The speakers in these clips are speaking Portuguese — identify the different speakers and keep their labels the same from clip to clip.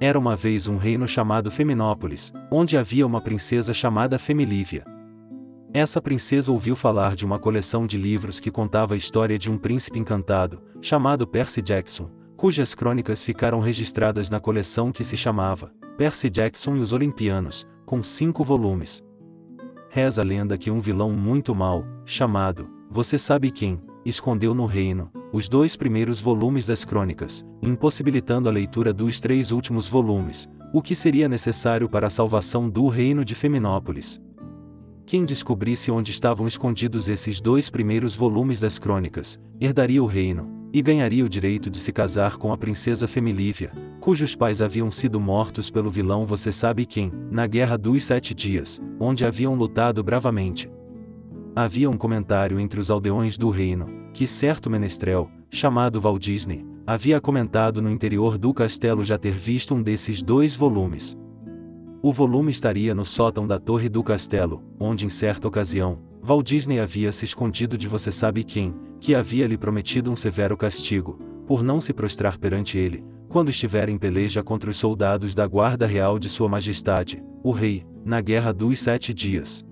Speaker 1: Era uma vez um reino chamado Feminópolis, onde havia uma princesa chamada Femilívia. Essa princesa ouviu falar de uma coleção de livros que contava a história de um príncipe encantado, chamado Percy Jackson, cujas crônicas ficaram registradas na coleção que se chamava Percy Jackson e os Olimpianos, com 5 volumes. Reza a lenda que um vilão muito mau, chamado Você Sabe Quem, escondeu no reino os 2 primeiros volumes das crônicas, impossibilitando a leitura dos 3 últimos volumes, o que seria necessário para a salvação do reino de Feminópolis. Quem descobrisse onde estavam escondidos esses 2 primeiros volumes das crônicas, herdaria o reino, e ganharia o direito de se casar com a princesa Femilívia, cujos pais haviam sido mortos pelo vilão Você Sabe Quem, na Guerra dos 7 Dias, onde haviam lutado bravamente. Havia um comentário entre os aldeões do reino, que certo menestrel, chamado Walt Disney, havia comentado no interior do castelo já ter visto um desses 2 volumes. O volume estaria no sótão da torre do castelo, onde em certa ocasião, Walt Disney havia se escondido de Você Sabe Quem, que havia lhe prometido um severo castigo, por não se prostrar perante ele, quando estiver em peleja contra os soldados da guarda real de Sua Majestade, o Rei, na Guerra dos 7 Dias.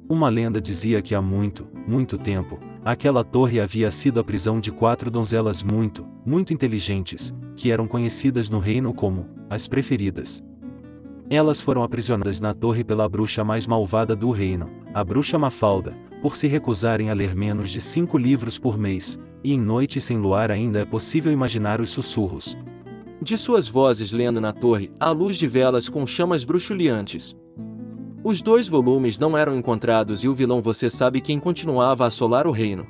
Speaker 1: Uma lenda dizia que há muito, muito tempo, aquela torre havia sido a prisão de 4 donzelas muito, muito inteligentes, que eram conhecidas no reino como as Preferidas. Elas foram aprisionadas na torre pela bruxa mais malvada do reino, a bruxa Mafalda, por se recusarem a ler menos de 5 livros por mês, e em noites sem luar ainda é possível imaginar os sussurros de suas vozes lendo na torre, à luz de velas com chamas bruxuleantes. Os 2 volumes não eram encontrados e o vilão Você Sabe Quem continuava a assolar o reino.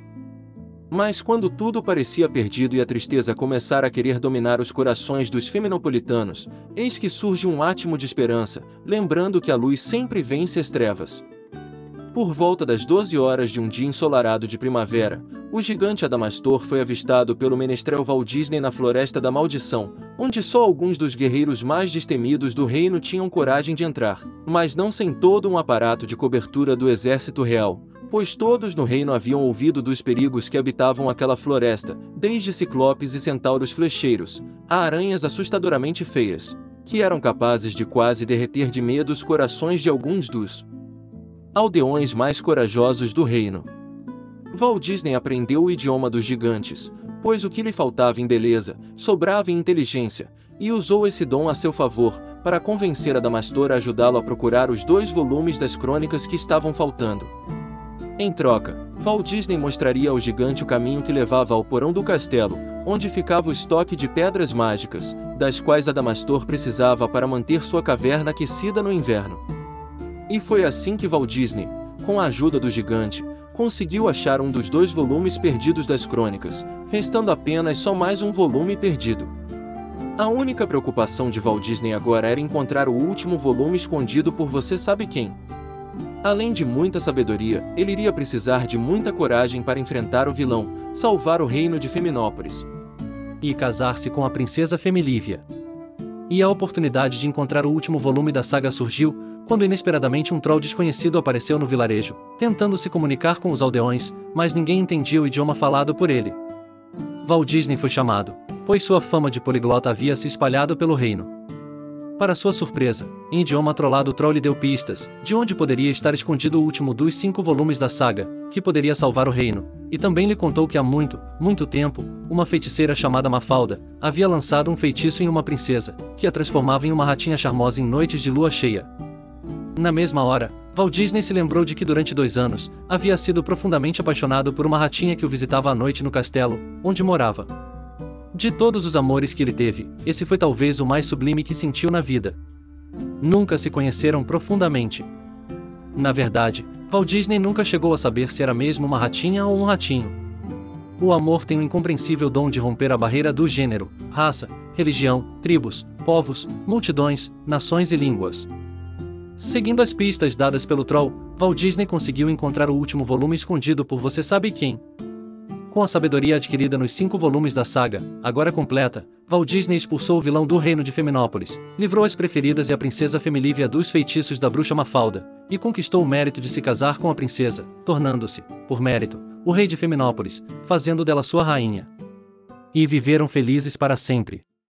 Speaker 1: Mas quando tudo parecia perdido e a tristeza começara a querer dominar os corações dos feminopolitanos, eis que surge um átimo de esperança, lembrando que a luz sempre vence as trevas. Por volta das 12 horas de um dia ensolarado de primavera, o gigante Adamastor foi avistado pelo menestrel Walt Disney na Floresta da Maldição, onde só alguns dos guerreiros mais destemidos do reino tinham coragem de entrar, mas não sem todo um aparato de cobertura do exército real, pois todos no reino haviam ouvido dos perigos que habitavam aquela floresta, desde ciclopes e centauros flecheiros, a aranhas assustadoramente feias, que eram capazes de quase derreter de medo os corações de alguns dos aldeões mais corajosos do reino. Walt Disney aprendeu o idioma dos gigantes, pois o que lhe faltava em beleza, sobrava em inteligência, e usou esse dom a seu favor, para convencer Adamastor a ajudá-lo a procurar os 2 volumes das crônicas que estavam faltando. Em troca, Walt Disney mostraria ao gigante o caminho que levava ao porão do castelo, onde ficava o estoque de pedras mágicas, das quais Adamastor precisava para manter sua caverna aquecida no inverno. E foi assim que Walt Disney, com a ajuda do gigante, conseguiu achar um dos 2 volumes perdidos das crônicas, restando apenas só mais um volume perdido. A única preocupação de Walt Disney agora era encontrar o último volume escondido por Você Sabe Quem. Além de muita sabedoria, ele iria precisar de muita coragem para enfrentar o vilão, salvar o reino de Feminópolis
Speaker 2: e casar-se com a princesa Femilívia. E a oportunidade de encontrar o último volume da saga surgiu, quando inesperadamente um troll desconhecido apareceu no vilarejo, tentando se comunicar com os aldeões, mas ninguém entendia o idioma falado por ele. Walt Disney foi chamado, pois sua fama de poliglota havia se espalhado pelo reino. Para sua surpresa, em idioma trollado o troll lhe deu pistas, de onde poderia estar escondido o último dos 5 volumes da saga, que poderia salvar o reino, e também lhe contou que há muito, muito tempo, uma feiticeira chamada Mafalda, havia lançado um feitiço em uma princesa, que a transformava em uma ratinha charmosa em noites de lua cheia. Na mesma hora, Walt Disney se lembrou de que durante 2 anos, havia sido profundamente apaixonado por uma ratinha que o visitava à noite no castelo, onde morava. De todos os amores que ele teve, esse foi talvez o mais sublime que sentiu na vida. Nunca se conheceram profundamente. Na verdade, Walt Disney nunca chegou a saber se era mesmo uma ratinha ou um ratinho. O amor tem o incompreensível dom de romper a barreira do gênero, raça, religião, tribos, povos, multidões, nações e línguas. Seguindo as pistas dadas pelo troll, Walt Disney conseguiu encontrar o último volume escondido por Você Sabe Quem. Com a sabedoria adquirida nos 5 volumes da saga, agora completa, Walt Disney expulsou o vilão do reino de Feminópolis, livrou as Preferidas e a princesa Femilívia dos feitiços da bruxa Mafalda, e conquistou o mérito de se casar com a princesa, tornando-se, por mérito, o rei de Feminópolis, fazendo dela sua rainha. E viveram felizes para sempre.